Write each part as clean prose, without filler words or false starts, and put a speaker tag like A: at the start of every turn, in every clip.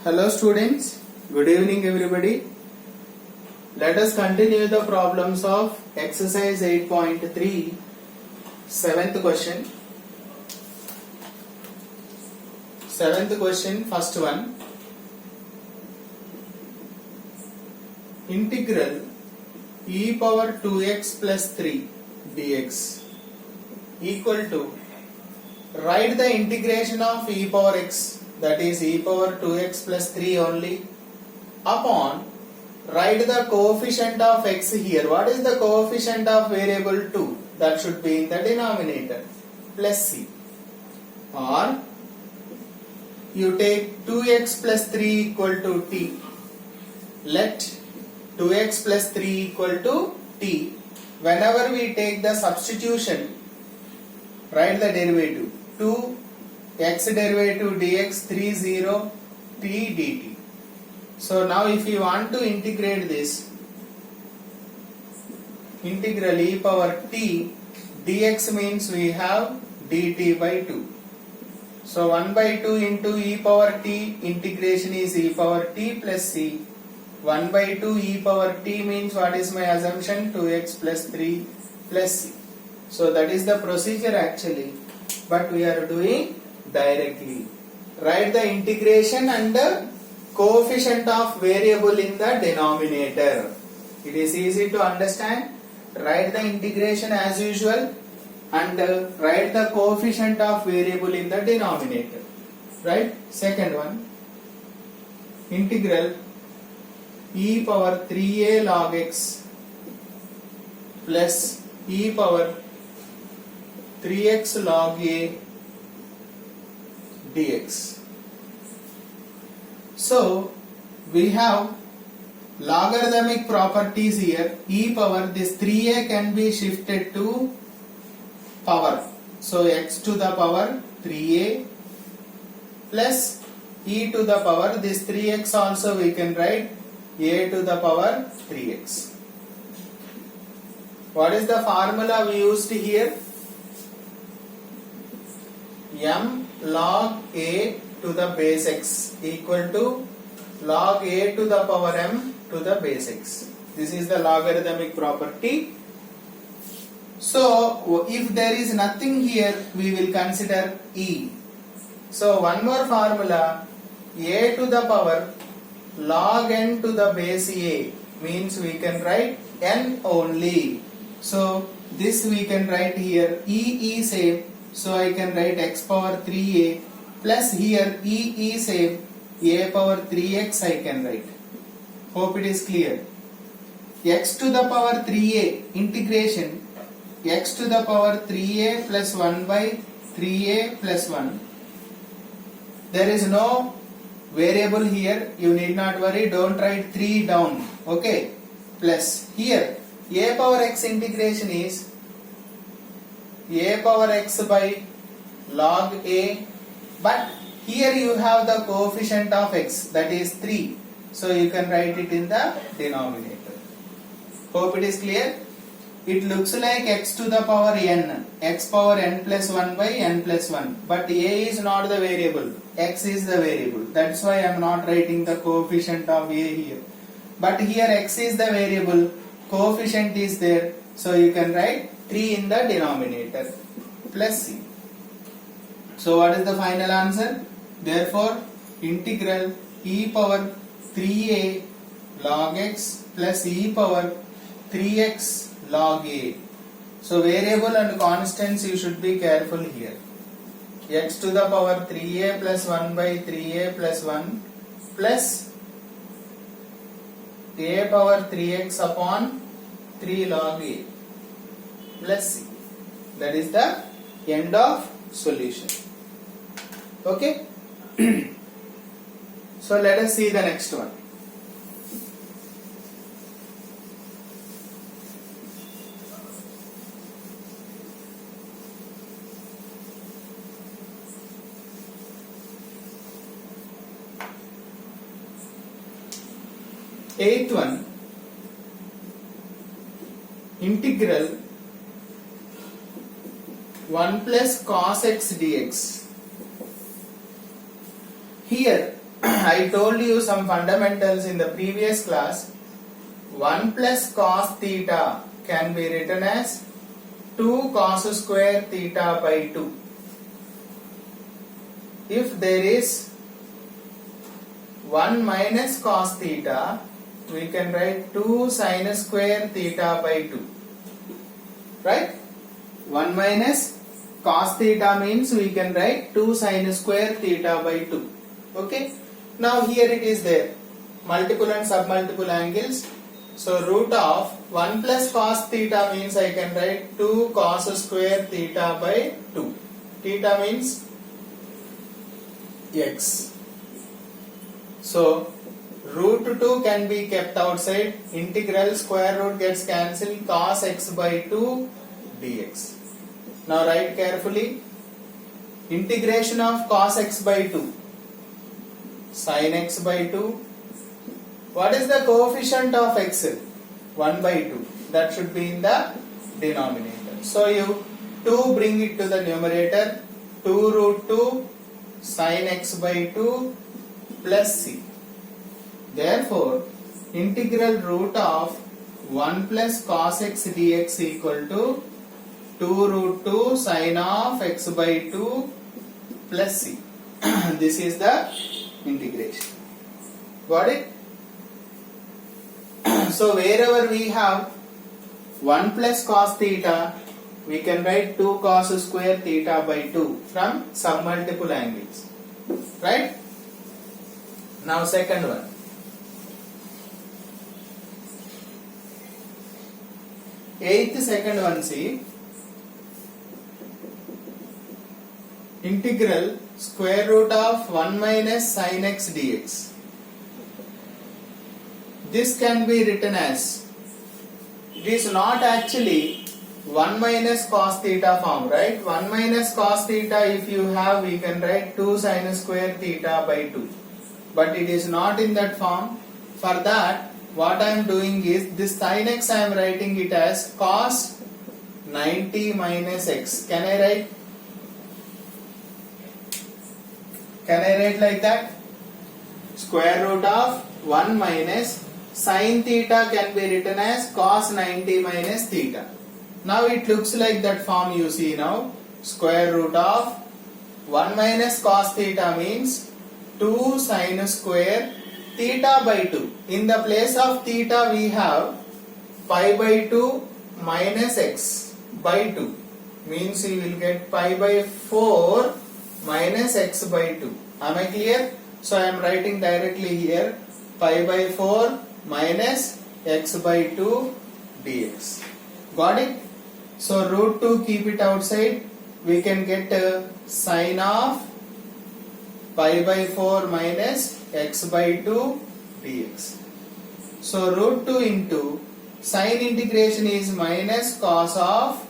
A: Hello students, good evening everybody. Let us continue the problems of exercise 8.3, 7th question. 7th question, first one. Integral e power 2x plus 3 dx equal to, write the integration of e power x, that is e power 2x plus 3 only, upon, write the coefficient of x here. What is the coefficient of variable 2? That should be in the denominator, plus c. Or you take 2x plus 3 equal to t. Let 2x plus 3 equal to t. Whenever we take the substitution, write the derivative. 2 x derivative dx 3 0 t dt. So now if you want to integrate this, integral e power t dx means we have dt by 2. So 1 by 2 into e power t, integration is e power t plus c. 1 by 2 e power t means, what is my assumption? 2x plus 3 plus c. So that is the procedure actually, but we are doing directly. Write the integration and the coefficient of variable in the denominator. It is easy to understand. Write the integration as usual and write the coefficient of variable in the denominator. Right? Second one, integral e power 3a log x plus e power 3x log a dx. So we have logarithmic properties here. E power, this 3a can be shifted to power. So x to the power 3a plus e to the power, this 3x also we can write a to the power 3x. What is the formula we used here? M log a to the base x equal to log a to the power m to the base x. This is the logarithmic property. So if there is nothing here, we will consider e. So one more formula, a to the power log n to the base a means we can write n only. So this we can write here e is same. So I can write x power 3a plus here e is same, a power 3x I can write. Hope it is clear. X to the power 3a integration, x to the power 3a plus 1 by 3a plus 1. There is no variable here, you need not worry, don't write 3 down, okay. Plus here a power x integration is a power x by log a, but here you have the coefficient of x, that is 3, so you can write it in the denominator. Hope it is clear. It looks like x to the power n, x power n plus 1 by n plus 1, but a is not the variable, x is the variable. That's why I am not writing the coefficient of a here. But here x is the variable, coefficient is there, so you can write 3 in the denominator plus c. So what is the final answer? Therefore integral e power 3a log x plus e power 3x log a. So variable and constants you should be careful here. X to the power 3a plus 1 by 3a plus 1 plus a power 3x upon 3 log a plus c. That is the end of solution. Okay. So let us see the next one. Eighth one, integral 1 plus cos x dx. Here I told you some fundamentals in the previous class. 1 plus cos theta can be written as 2 cos square theta by 2. If there is 1 minus cos theta, we can write 2 sin square theta by 2. Right? 1 minus cos theta means we can write 2 sin square theta by 2. Okay? Now here it is there. Multiple and submultiple angles. So root of 1 plus cos theta means I can write 2 cos square theta by 2. Theta means x. So root 2 can be kept outside. Integral square root gets cancelled. Cos x by 2 dx. Now write carefully. Integration of cos x by 2. Sin x by 2. What is the coefficient of x? 1 by 2. That should be in the denominator. So you 2 bring it to the numerator. 2 root 2 sin x by 2 plus c. Therefore, integral root of 1 plus cos x dx equal to 2 root 2 sin of x by 2 plus c. This is the integration. Got it? So wherever we have 1 plus cos theta, we can write 2 cos square theta by 2 from submultiple angles. Right? Now second one. Eighth second one, see. Integral square root of 1 minus sin x dx. This can be written as, it is not actually 1 minus cos theta form, right? 1 minus cos theta if you have, we can write 2 sin square theta by 2. But it is not in that form. For that, what I am doing is, this sin x I am writing it as cos 90 minus x. Can I write? Can I write like that? Square root of 1 minus sin theta can be written as cos 90 minus theta. Now it looks like that form you see now. Square root of 1 minus cos theta means 2 sin square theta by 2. In the place of theta we have pi by 2 minus x by 2. Means we will get pi by 4 minus x by 2. Am I clear? So I am writing directly here pi by 4 minus x by 2 dx. Got it? So root 2 keep it outside. We can get sin of pi by 4 minus x by 2 dx. So root 2 into sin integration is minus cos of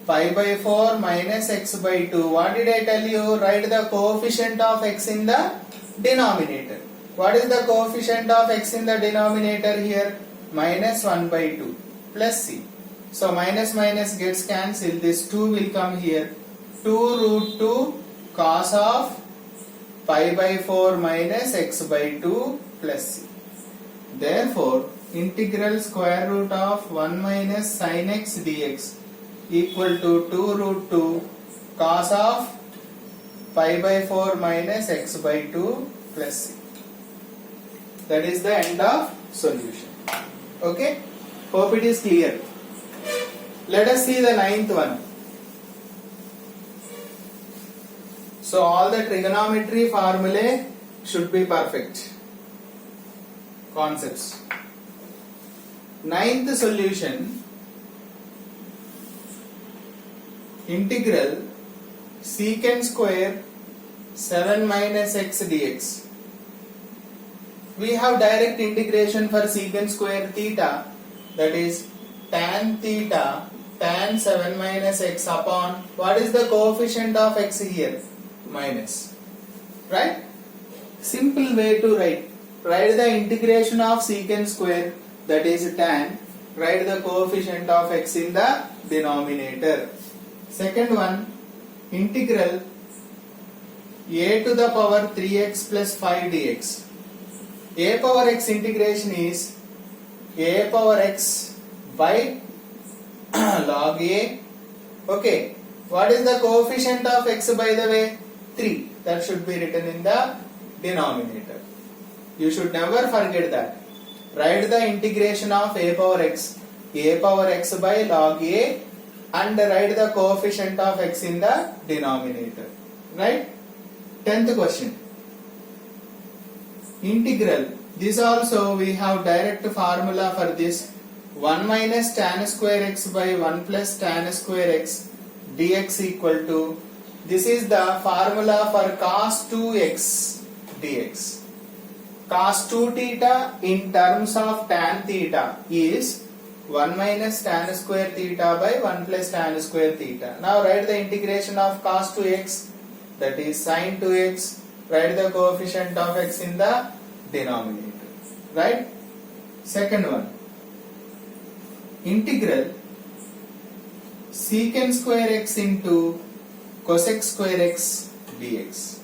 A: pi by 4 minus x by 2. What did I tell you? Write the coefficient of x in the denominator. What is the coefficient of x in the denominator here? Minus 1 by 2 plus c. So minus minus gets cancelled. This 2 will come here. 2 root 2 cos of pi by 4 minus x by 2 plus c. Therefore, integral square root of 1 minus sin x dx equal to 2 root 2 cos of pi by 4 minus x by 2 plus c. That is the end of solution. Okay? Hope it is clear. Let us see the ninth one. So all the trigonometry formulae should be perfect. Concepts. Ninth solution. Integral secant square 7 minus x dx. We have direct integration for secant square theta, that is tan theta tan 7 minus x upon, what is the coefficient of x here? Minus. Right? Simple way to write. Write the integration of secant square, that is tan. Write the coefficient of x in the denominator. Second one, integral a to the power 3x plus 5 dx. A power x integration is a power x by log a. Okay, what is the coefficient of x by the way? 3. That should be written in the denominator. You should never forget that. Write the integration of a power x by log a, and write the coefficient of x in the denominator. Right? 10th question. Integral. This also we have direct formula for this. 1 minus tan square x by 1 plus tan square x dx equal to, this is the formula for cos 2x dx. Cos 2 theta in terms of tan theta is 1 minus tan square theta by 1 plus tan square theta. Now write the integration of cos 2x, that is sin 2x. Write the coefficient of x in the denominator. Right? Second one. Integral secant square x into cosec square x dx.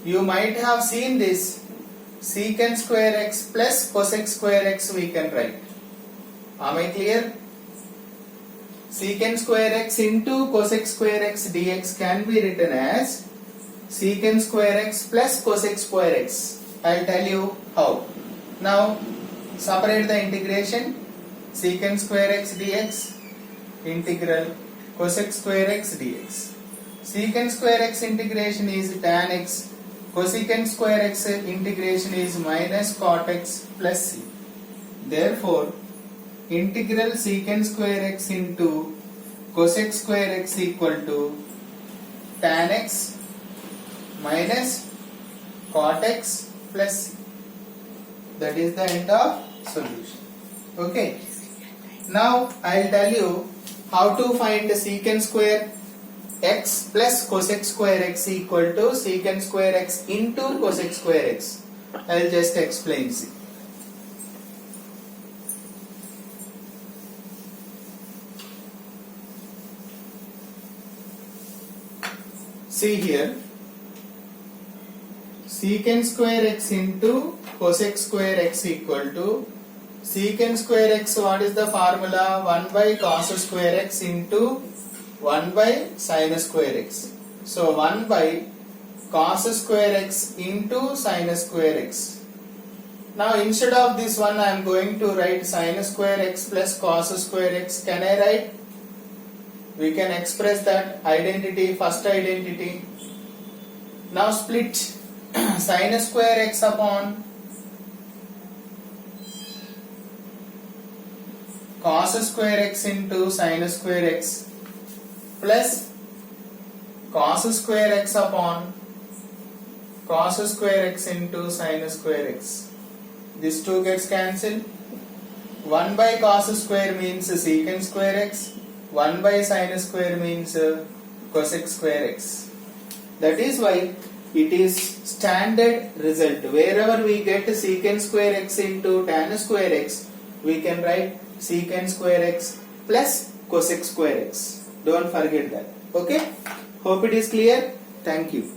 A: You might have seen this. Secant square x plus cosec square x we can write. Am I clear? Secant square x into cosec square x dx can be written as secant square x plus cosec square x. I'll tell you how. Now separate the integration. Secant square x dx integral cosec square x dx. Secant square x integration is tan x. Cosecant square x integration is minus cot x plus c. Therefore, integral secant square x into cosec square x equal to tan x minus cot x plus c. That is the end of solution. Okay. Now I will tell you how to find the secant square x plus cosec square x equal to secant square x into cosec square x. I will just explain. See here, secant square x into cosec square x equal to secant square x. What is the formula? 1 by cos square x into 1 by sin square x. So 1 by cos square x into sin square x. Now instead of this one I am going to write sin square x plus cos square x. Can I write? We can express that identity, first identity. Now split sin square x upon cos square x into sin square x plus cos square x upon cos square x into sin square x. This two gets cancelled. 1 by cos square means secant square x. 1 by sin square means cosec square x. That is why it is standard result. Wherever we get secant square x into tan square x, we can write secant square x plus cosec square x. Don't forget that. Okay? Hope it is clear. Thank you.